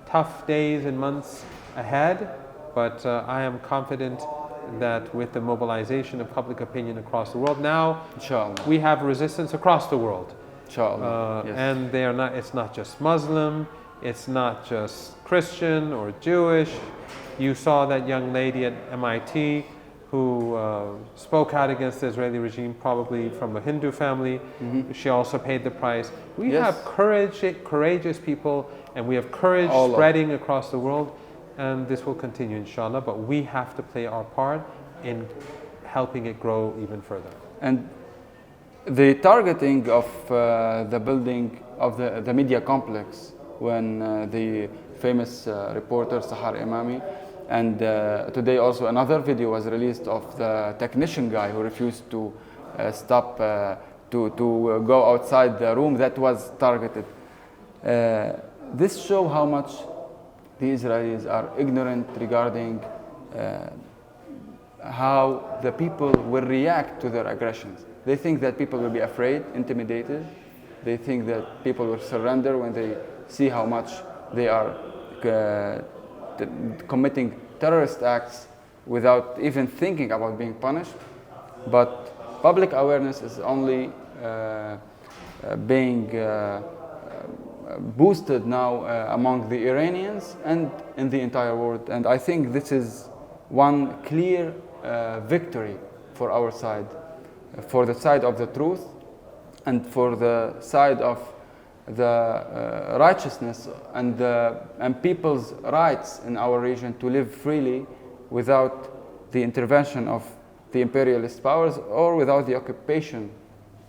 tough days and months ahead, but I am confident that with the mobilization of public opinion across the world, now we have resistance across the world. And they are not, it's not just Muslim, it's not just Christian or Jewish. You saw that young lady at MIT who spoke out against the Israeli regime, probably from a Hindu family. She also paid the price. We have courageous people, and we have courage spreading across the world, and this will continue, inshallah, but we have to play our part in helping it grow even further. And the targeting of the building of the media complex, when the famous reporter Sahar Imami, and today also another video was released of the technician guy who refused to stop to go outside the room that was targeted. This shows how much the Israelis are ignorant regarding how the people will react to their aggressions. They think that people will be afraid, intimidated. They think that people will surrender when they see how much they are committing terrorist acts without even thinking about being punished. But public awareness is only being boosted now among the Iranians and in the entire world. And I think this is one clear victory for our side, for the side of the truth and for the side of the righteousness and people's rights in our region to live freely without the intervention of the imperialist powers or without the occupation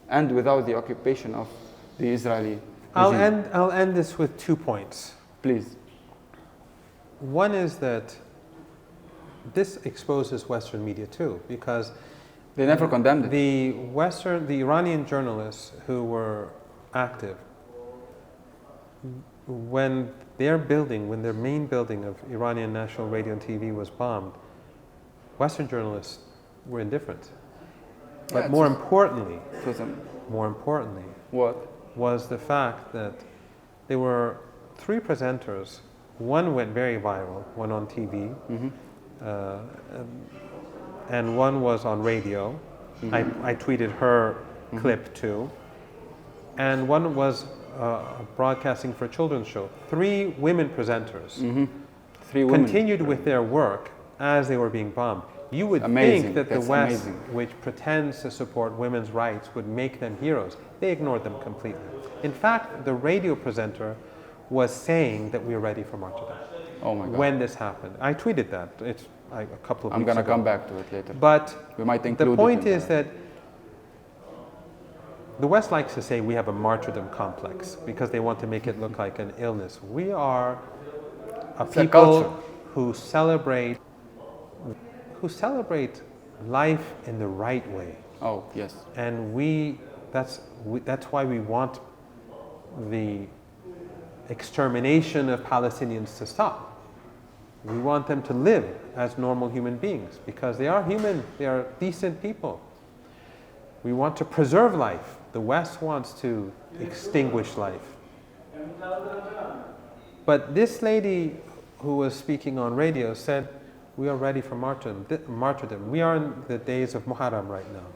and without the occupation of the Israeli regime. I'll end this with 2 points. Please. One is that this exposes Western media too, because they never condemned it. The Iranian journalists who were active, when their main building of Iranian National Radio and TV was bombed, Western journalists were indifferent. But more importantly, what was the fact that there were 3 presenters. One went very viral, one on TV, and one was on radio. I tweeted her clip too. And one was broadcasting for a children's show. 3 women presenters continued with their work as they were being bombed. You would think that the West, which pretends to support women's rights, would make them heroes. They ignored them completely. In fact, the radio presenter was saying that we are ready for martyrdom. Oh my God. When this happened. I tweeted that. It's a couple of weeks ago. I'm going to come back to it later. But we might include the point is that the West likes to say we have a martyrdom complex because they want to make it look like an illness. We are a people who celebrate life in the right way. Oh, yes. And that's why we want the extermination of Palestinians to stop. We want them to live as normal human beings because they are human, they are decent people. We want to preserve life. The West wants to extinguish life. But this lady who was speaking on radio said, we are ready for martyrdom. We are in the days of Muharram right now.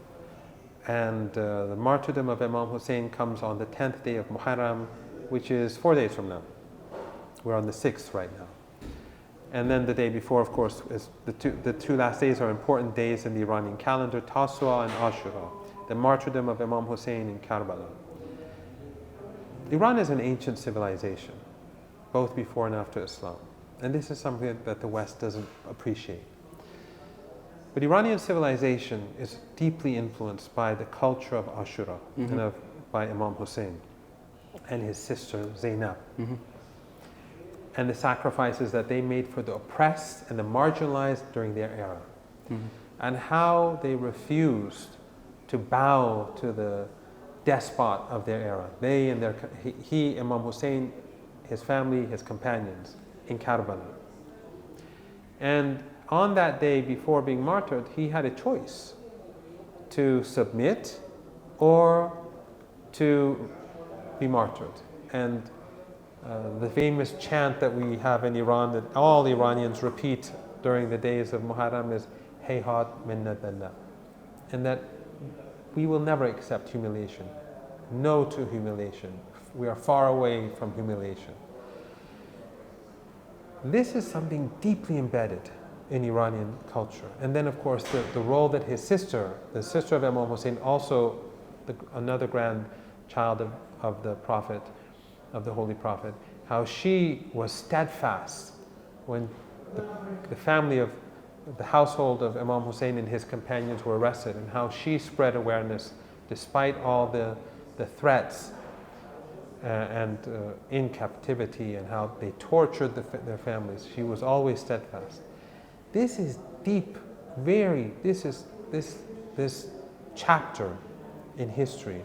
And the martyrdom of Imam Hussein comes on the 10th day of Muharram, which is 4 days from now. We're on the 6th right now. And then the day before, of course, is the two last days are important days in the Iranian calendar, Tasu'a and Ashura, the martyrdom of Imam Hussein in Karbala. Iran is an ancient civilization, both before and after Islam. And this is something that the West doesn't appreciate. But Iranian civilization is deeply influenced by the culture of Ashura and by Imam Hussein and his sister Zainab. And the sacrifices that they made for the oppressed and the marginalized during their era. And how they refused to bow to the despot of their era. They and he, Imam Hussein, his family, his companions in Karbala. And on that day before being martyred, he had a choice to submit or to be martyred. And the famous chant that we have in Iran that all Iranians repeat during the days of Muharram is Hayhat minna danna. And that we will never accept humiliation. No to humiliation. We are far away from humiliation. This is something deeply embedded in Iranian culture. And then, of course, the role that his sister, the sister of Imam Hussein, also another grandchild of the Prophet, of the Holy Prophet, how she was steadfast when the family of the household of Imam Hussein and his companions were arrested, and how she spread awareness despite all the threats and in captivity, and how they tortured their families. She was always steadfast. This is deep, this chapter in history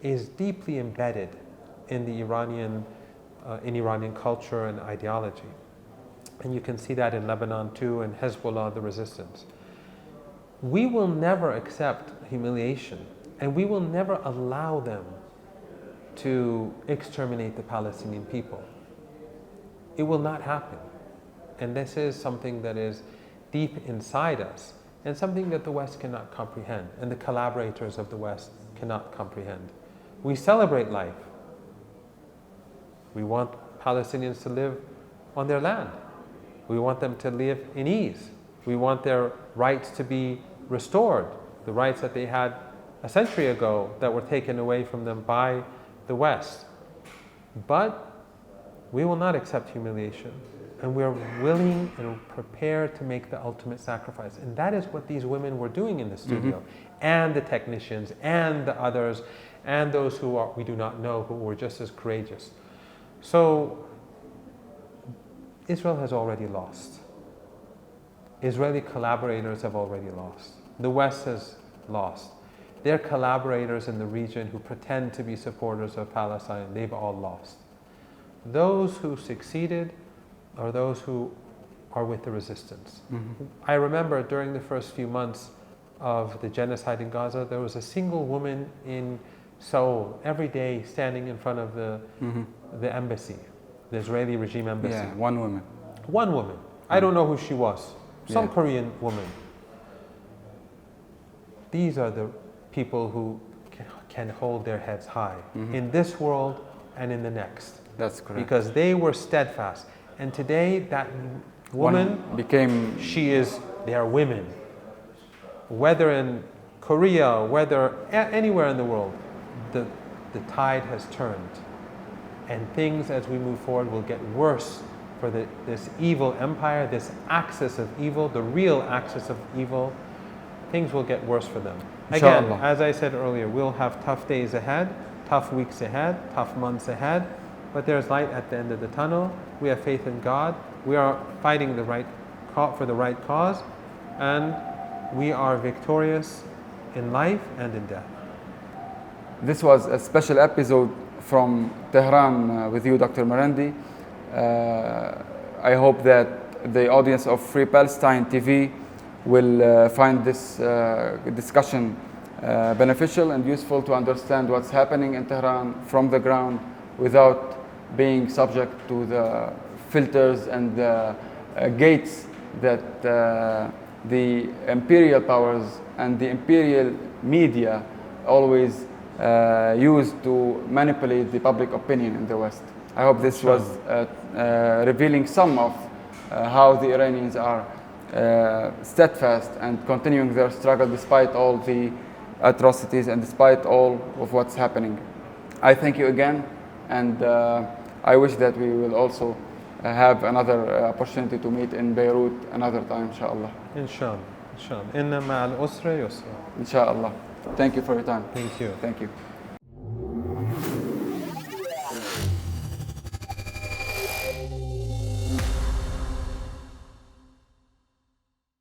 is deeply embedded in the Iranian culture and ideology. And you can see that in Lebanon too, and Hezbollah, the resistance. We will never accept humiliation, and we will never allow them to exterminate the Palestinian people. It will not happen. And this is something that is deep inside us, and something that the West cannot comprehend, and the collaborators of the West cannot comprehend. We celebrate life. We want Palestinians to live on their land. We want them to live in ease. We want their rights to be restored, the rights that they had a century ago that were taken away from them by the West. But we will not accept humiliation, and we are willing and prepared to make the ultimate sacrifice. And that is what these women were doing in the studio, and the technicians, and the others, and those who are, we do not know, who were just as courageous. So Israel has already lost. Israeli collaborators have already lost. The West has lost. Their collaborators in the region who pretend to be supporters of Palestine, they've all lost. Those who succeeded are those who are with the resistance. I remember during the first few months of the genocide in Gaza, there was a single woman in Seoul every day standing in front of the embassy, the Israeli regime embassy. Yeah, one woman. One woman. I don't know who she was. Some Yeah. Korean woman. These are the people who can hold their heads high in this world and in the next. That's correct. Because they were steadfast. And today that woman became. they are women. Whether in Korea, whether anywhere in the world, the tide has turned. And things as we move forward will get worse for this evil empire, this axis of evil, the real axis of evil. Things will get worse for them. Again, Inshallah. as I said earlier, we'll have tough days ahead, tough weeks ahead, tough months ahead, but there's light at the end of the tunnel. We have faith in God. We are fighting for the right cause, and we are victorious in life and in death. This was a special episode from Tehran with you, Dr. Marandi. I hope that the audience of Free Palestine TV will find this discussion beneficial and useful to understand what's happening in Tehran from the ground without being subject to the filters and the gates that the imperial powers and the imperial media always use to manipulate the public opinion in the West. I hope this was revealing some of how the Iranians are steadfast and continuing their struggle despite all the atrocities and despite all of what's happening. I thank you again, and I wish that we will also have another opportunity to meet in Beirut another time, inshallah. Inshallah. Inshallah. Inna ma'al usra yusra. Inshallah. Thank you for your time. Thank you. Thank you.